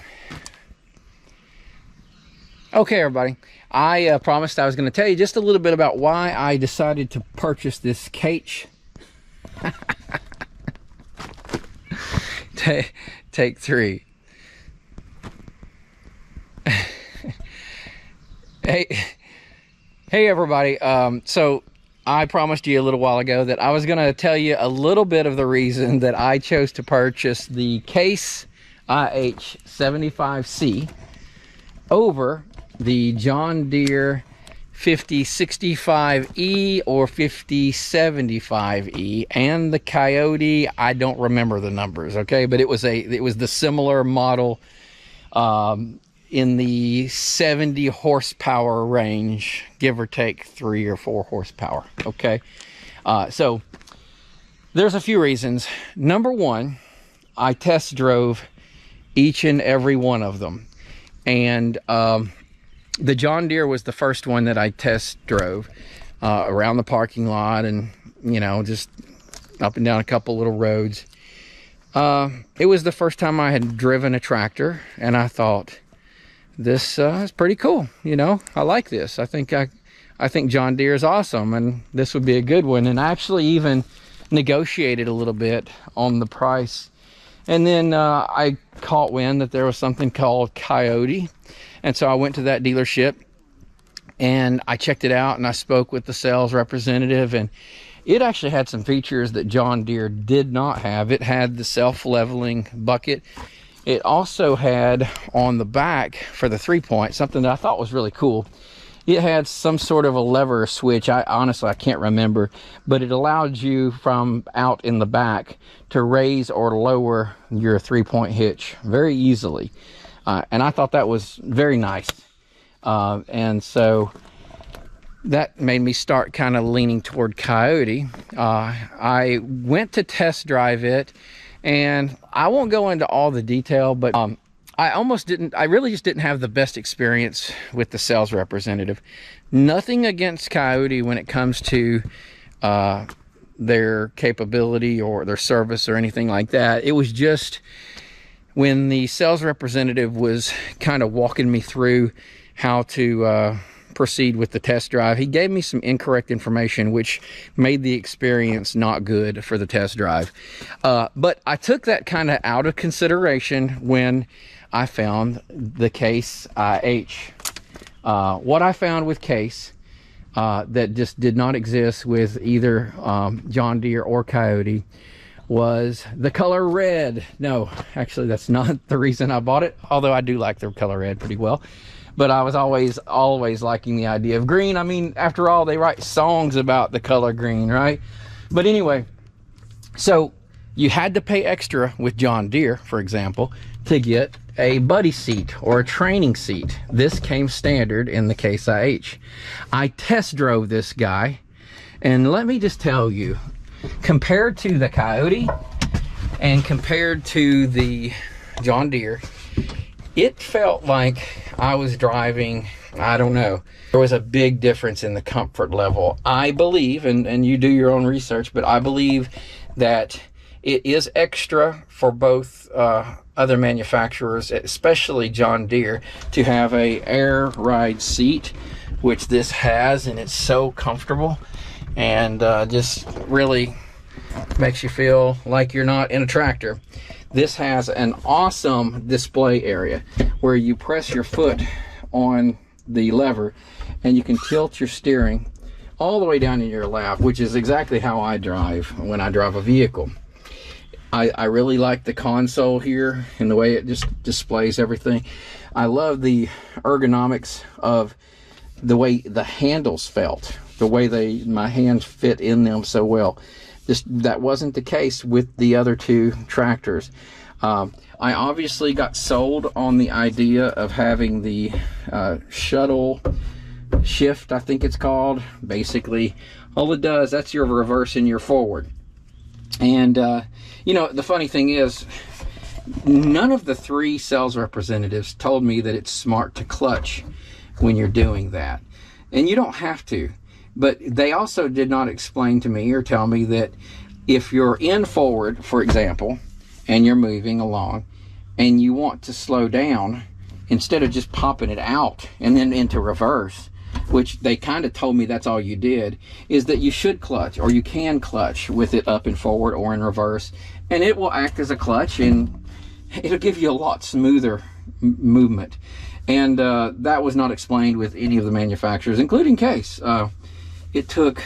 Okay, everybody. I promised I was going to tell you just a little bit about why I decided to purchase this cage. Take three. Hey everybody. So I promised you a little while ago that I was going to tell you a little bit of the reason that I chose to purchase the Case IH75C over the John Deere 5065E or 5075E and the Coyote. I don't remember the numbers, okay, but it was the similar model in the 70 horsepower range, give or take 3 or 4 horsepower. Okay, so there's a few reasons. Number one, I test drove each and every one of them, and the John Deere was the first one that I test drove around the parking lot, and you know, just up and down a couple little roads. It was the first time I had driven a tractor, and I thought, this is pretty cool. You know, I like this. I think John Deere is awesome, and this would be a good one. And I actually even negotiated a little bit on the price. And then I caught wind that there was something called Coyote, and so I went to that dealership and I checked it out, and I spoke with the sales representative, and it actually had some features that John Deere did not have. It had the self-leveling bucket. It also had on the back for the 3-point, something that I thought was really cool. It had some sort of a lever switch. Honestly, I can't remember, but it allowed you from out in the back to raise or lower your 3-point hitch very easily. And I thought that was very nice. And so that made me start kind of leaning toward Coyote. I went to test drive it, and I won't go into all the detail, but I really just didn't have the best experience with the sales representative. Nothing against Coyote when it comes to their capability or their service or anything like that. It was just when the sales representative was kind of walking me through how to proceed with the test drive, he gave me some incorrect information, which made the experience not good for the test drive. But I took that kind of out of consideration when I found the Case IH. What I found with Case that just did not exist with either John Deere or Coyote was the color red. No, actually that's not the reason I bought it, although I do like the color red pretty well. But I was always liking the idea of green. I mean, after all, they write songs about the color green, right? But anyway, so you had to pay extra with John Deere, for example, to get a buddy seat or a training seat. This came standard in the Case IH. I test drove this guy, and let me just tell you, compared to the Coyote and compared to the John Deere, it felt like I was driving, I don't know, there was a big difference in the comfort level. I believe, and you do your own research, but I believe that it is extra for both other manufacturers, especially John Deere, to have a air ride seat, which this has, and it's so comfortable, and just really makes you feel like you're not in a tractor. This has an awesome display area where you press your foot on the lever and you can tilt your steering all the way down in your lap, which is exactly how I drive when I drive a vehicle. I really like the console here and the way it just displays everything. I love the ergonomics of the way the handles felt, the way my hands fit in them so well. That wasn't the case with the other two tractors. I obviously got sold on the idea of having the shuttle shift, I think it's called. Basically, all it does, that's your reverse and your forward. And you know, the funny thing is, none of the 3 sales representatives told me that it's smart to clutch when you're doing that. And you don't have to. But they also did not explain to me or tell me that if you're in forward, for example, and you're moving along and you want to slow down, instead of just popping it out and then into reverse, which they kind of told me that's all you did, is that you should clutch, or you can clutch with it up and forward or in reverse, and it will act as a clutch and it'll give you a lot smoother movement. And that was not explained with any of the manufacturers, including Case. It took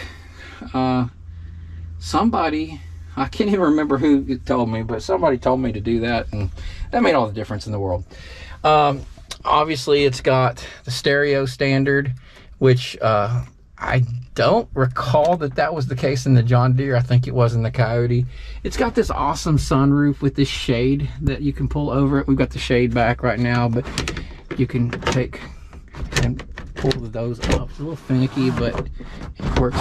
somebody, I can't even remember who told me, but somebody told me to do that, and that made all the difference in the world. Obviously it's got the stereo standard, which I don't recall that was the case in the John Deere. I think it was in the Coyote. It's got this awesome sunroof with this shade that you can pull over it. We've got the shade back right now, but you can take and pull those up. It's a little finicky, but it works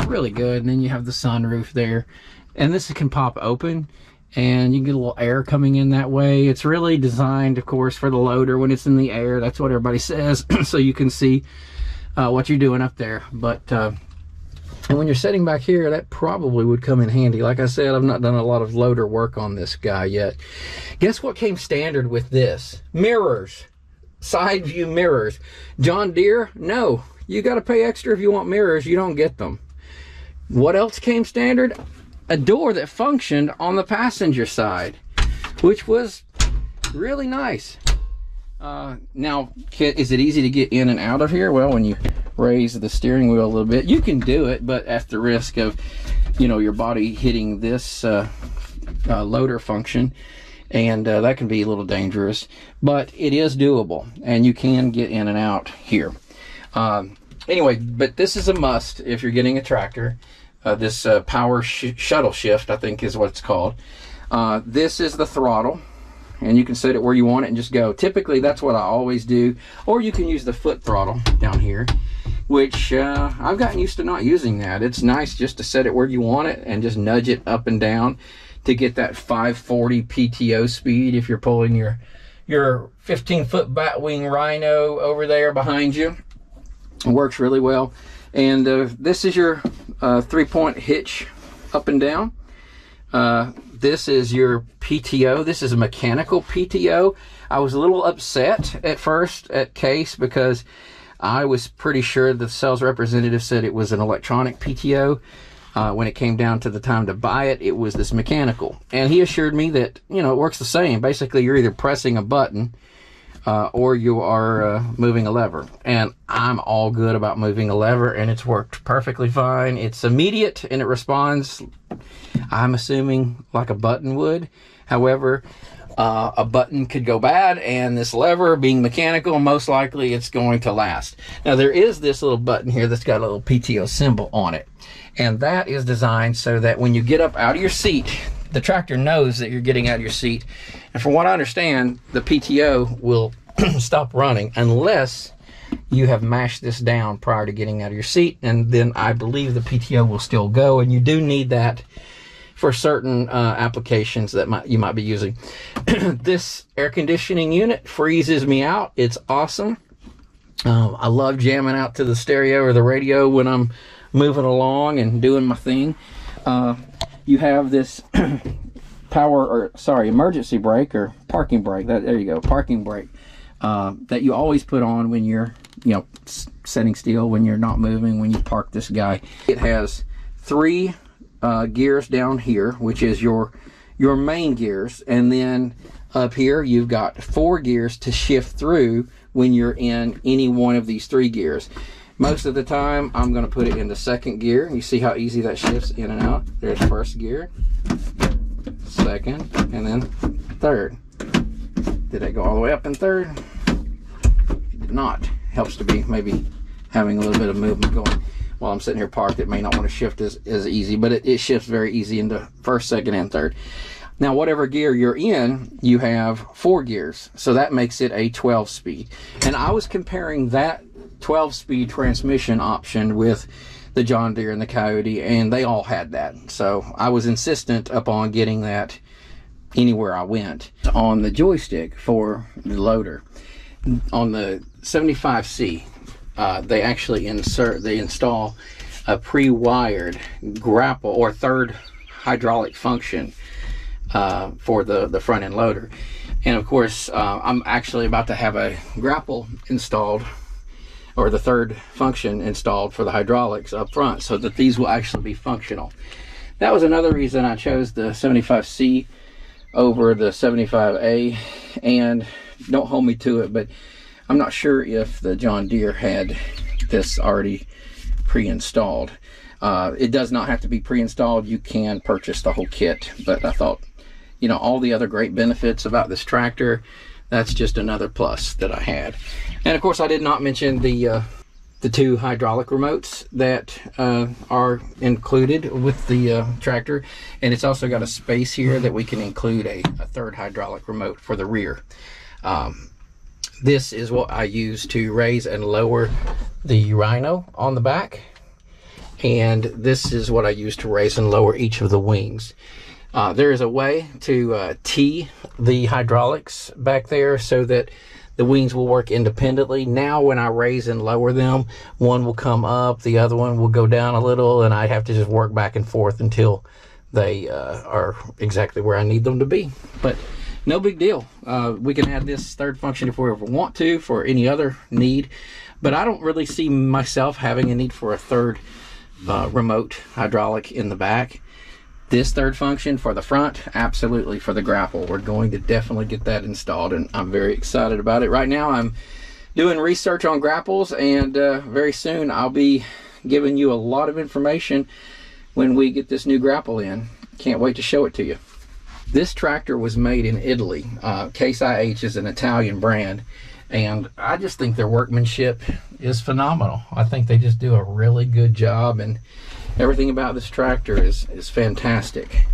really good. And then you have the sunroof there, and this can pop open and you can get a little air coming in that way. It's really designed, of course, for the loader when it's in the air. That's what everybody says. So you can see what you're doing up there. But and when you're sitting back here, that probably would come in handy. Like I said, I've not done a lot of loader work on this guy yet. Guess what came standard with this? Mirrors. Side view mirrors. John Deere, no. You got to pay extra if you want mirrors. You don't get them. What else came standard? A door that functioned on the passenger side, which was really nice. Now, is it easy to get in and out of here? Well, when you raise the steering wheel a little bit, you can do it, but at the risk of, you know, your body hitting this loader function, and that can be a little dangerous, but it is doable, and you can get in and out here. Anyway, but this is a must if you're getting a tractor. This power shuttle shift, I think is what it's called. This is the throttle, and you can set it where you want it and just go. Typically, that's what I always do. Or you can use the foot throttle down here, which I've gotten used to not using that. It's nice just to set it where you want it and just nudge it up and down to get that 540 PTO speed if you're pulling your 15-foot Batwing Rhino over there behind you. It works really well. And this is your 3-point hitch up and down. This is your PTO. This is a mechanical PTO. I was a little upset at first at Case because I was pretty sure the sales representative said it was an electronic PTO. When it came down to the time to buy it, it was this mechanical. And he assured me that, you know, it works the same. Basically, you're either pressing a button or you are moving a lever. And I'm all good about moving a lever, and it's worked perfectly fine. It's immediate, and it responds, I'm assuming, like a button would. However, a button could go bad, and this lever, being mechanical, most likely it's going to last. Now, there is this little button here that's got a little PTO symbol on it. And that is designed so that when you get up out of your seat, the tractor knows that you're getting out of your seat. And from what I understand, the PTO will stop running unless you have mashed this down prior to getting out of your seat. And then I believe the PTO will still go. And you do need that for certain applications that you might be using. This air conditioning unit freezes me out. It's awesome. I love jamming out to the stereo or the radio when I'm moving along and doing my thing. You have this emergency brake or parking brake. There you go, parking brake that you always put on when you're, you know, setting still, when you're not moving, when you park this guy. It has 3 gears down here, which is your main gears, and then up here you've got 4 gears to shift through when you're in any one of these 3 gears. Most of the time, I'm going to put it in the 2nd gear. You see how easy that shifts in and out? There's 1st gear, 2nd, and then 3rd. Did that go all the way up in 3rd? It did not. Helps to be maybe having a little bit of movement going. While I'm sitting here parked, it may not want to shift as easy, but it shifts very easy into 1st, 2nd, and 3rd. Now, whatever gear you're in, you have 4 gears. So that makes it a 12-speed. And I was comparing that 12-speed transmission option with the John Deere and the Coyote, and they all had that. So I was insistent upon getting that anywhere I went. On the joystick for the loader, on the 75C, they actually install a pre-wired grapple or third hydraulic function for the front end loader. And of course, I'm actually about to have a grapple installed, or the third function installed for the hydraulics up front, so that these will actually be functional. That was another reason I chose the 75C over the 75A, and don't hold me to it, but I'm not sure if the John Deere had this already pre-installed. It does not have to be pre-installed. You can purchase the whole kit, but I thought, you know, all the other great benefits about this tractor, that's just another plus that I had. And of course, I did not mention the two hydraulic remotes that are included with the tractor, and it's also got a space here that we can include a third hydraulic remote for the rear. This is what I use to raise and lower the Rhino on the back, and this is what I use to raise and lower each of the wings. There is a way to tee the hydraulics back there so that the wings will work independently. Now when I raise and lower them, one will come up, the other one will go down a little, and I have to just work back and forth until they are exactly where I need them to be. But no big deal. We can add this third function if we ever want to for any other need, but I don't really see myself having a need for a third remote hydraulic in the back. This third function for the front, absolutely. For the grapple, we're going to definitely get that installed, and I'm very excited about it. Right now I'm doing research on grapples, and very soon I'll be giving you a lot of information when we get this new grapple in. Can't wait to show it to you. This tractor was made in Italy. Case IH is an Italian brand, and I just think their workmanship is phenomenal. I think they just do a really good job, and everything about this tractor is fantastic.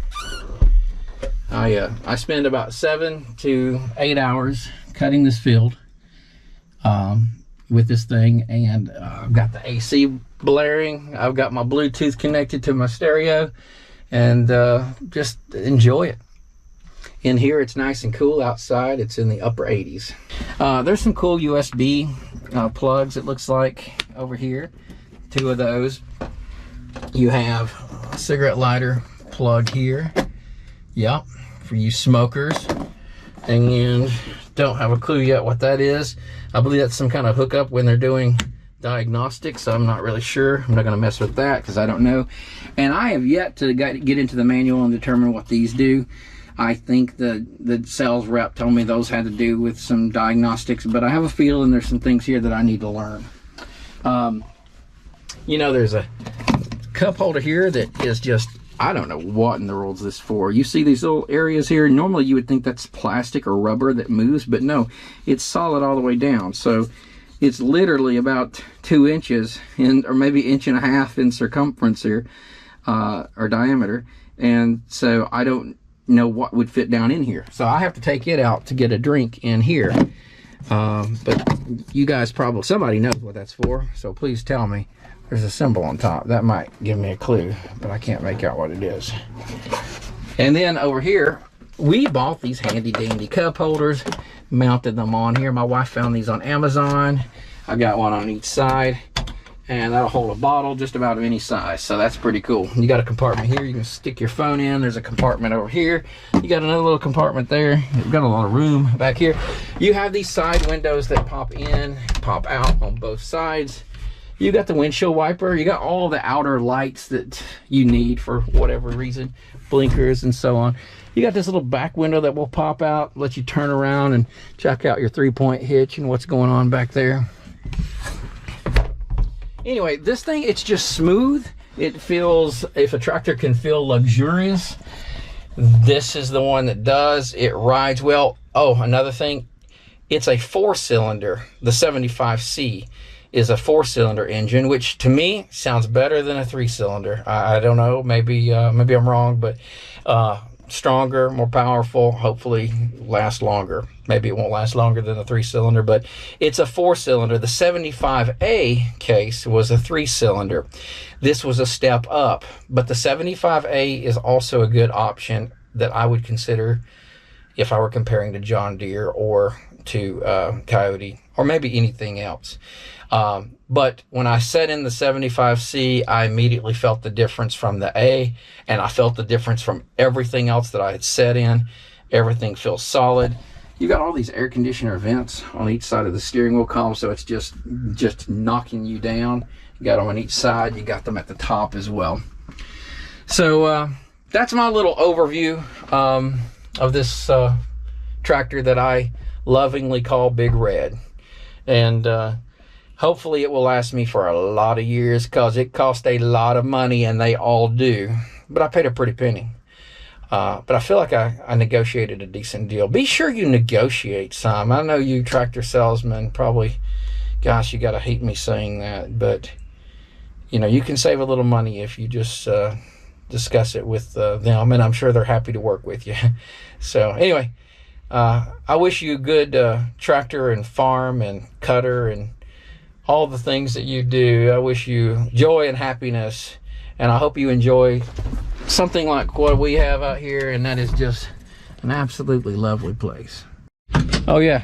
I spend about 7 to 8 hours cutting this field with this thing, and I've got the AC blaring. I've got my Bluetooth connected to my stereo, and just enjoy it. In here it's nice and cool. Outside it's in the upper 80s. There's some cool USB plugs, it looks like, over here. 2 of those. You have a cigarette lighter plug here. Yep, for you smokers. And don't have a clue yet what that is. I believe that's some kind of hookup when they're doing diagnostics. I'm not really sure. I'm not going to mess with that because I don't know. And I have yet to get into the manual and determine what these do. I think the sales rep told me those had to do with some diagnostics, but I have a feeling there's some things here that I need to learn. You know, there's a cup holder here that is just, I don't know what in the world's this for. You see these little areas here, normally you would think that's plastic or rubber that moves, but no, it's solid all the way down. So it's literally about 2 inches in, or maybe 1.5 inches in circumference here, or diameter. And so I don't know what would fit down in here. So I have to take it out to get a drink in here. But you guys probably, somebody knows what that's for, so please tell me. There's a symbol on top. That might give me a clue, but I can't make out what it is. And then over here, we bought these handy dandy cup holders, mounted them on here. My wife found these on Amazon. I got one on each side, and that'll hold a bottle just about of any size. So that's pretty cool. You got a compartment here. You can stick your phone in. There's a compartment over here. You got another little compartment there. You've got a lot of room back here. You have these side windows that pop in, pop out on both sides. You got the windshield wiper. You got all the outer lights that you need for whatever reason, blinkers and so on. You got this little back window that will pop out, let you turn around and check out your 3-point hitch and what's going on back there. Anyway, this thing, it's just smooth. It feels, if a tractor can feel luxurious, this is the one that does. It rides well. Oh, another thing, it's a 4-cylinder. The 75C is a 4-cylinder engine, which to me sounds better than a 3-cylinder. I don't know, maybe I'm wrong, but stronger, more powerful, hopefully last longer. Maybe it won't last longer than a 3-cylinder, but it's a 4-cylinder. The 75A case was a 3-cylinder. This was a step up, but the 75A is also a good option that I would consider if I were comparing to John Deere or to Coyote or maybe anything else. But when I set in the 75C, I immediately felt the difference from the A, and I felt the difference from everything else that I had set in. Everything feels solid. You got all these air conditioner vents on each side of the steering wheel column, so it's just knocking you down. You got them on each side. You got them at the top as well. So that's my little overview of this tractor that I lovingly call Big Red. And hopefully it will last me for a lot of years, because it cost a lot of money, and they all do. But I paid a pretty penny. But I feel like I negotiated a decent deal. Be sure you negotiate some. I know you tractor salesmen probably, gosh, you got to hate me saying that. But, you know, you can save a little money if you just discuss it with them. And I'm sure they're happy to work with you. So anyway, I wish you good tractor and farm and cutter and all the things that you do. I wish you joy and happiness, and I hope you enjoy something like what we have out here, and that is just an absolutely lovely place. Oh yeah,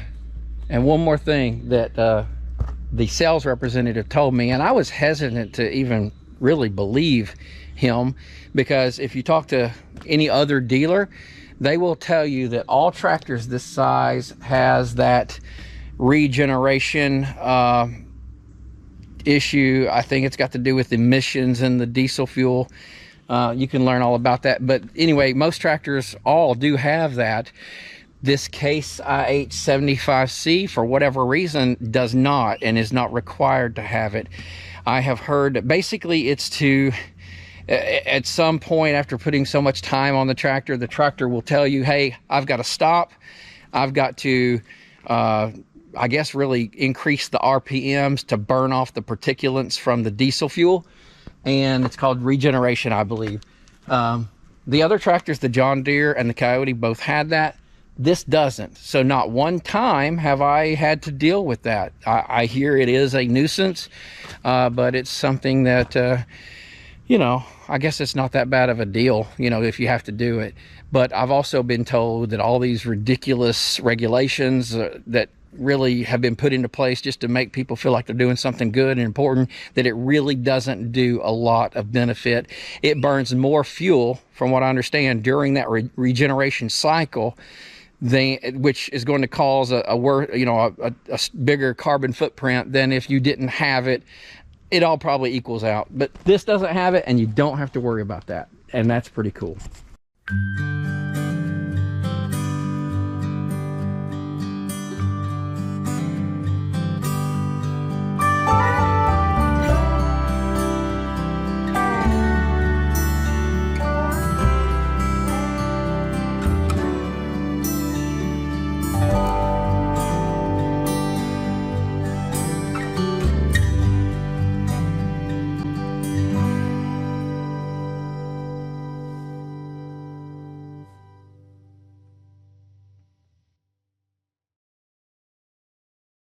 and one more thing that the sales representative told me, and I was hesitant to even really believe him, because if you talk to any other dealer, they will tell you that all tractors this size has that regeneration issue. I think it's got to do with emissions and the diesel fuel. You can learn all about that. But anyway, most tractors all do have that. This Case IH 75C, for whatever reason, does not, and is not required to have it. I have heard that basically it's to, at some point after putting so much time on the tractor will tell you, hey, I've got to stop. I've got to, I guess, really increase the RPMs to burn off the particulates from the diesel fuel. And it's called regeneration, I believe. The other tractors, the John Deere and the Coyote, both had that. This doesn't. So not one time have I had to deal with that. I hear it is a nuisance, but it's something that, you know, I guess it's not that bad of a deal, you know, if you have to do it. But I've also been told that all these ridiculous regulations that really have been put into place just to make people feel like they're doing something good and important, that it really doesn't do a lot of benefit. It burns more fuel, from what I understand, during that regeneration cycle, which is going to cause a bigger carbon footprint than if you didn't have it. It all probably equals out. But this doesn't have it, and you don't have to worry about that. And that's pretty cool.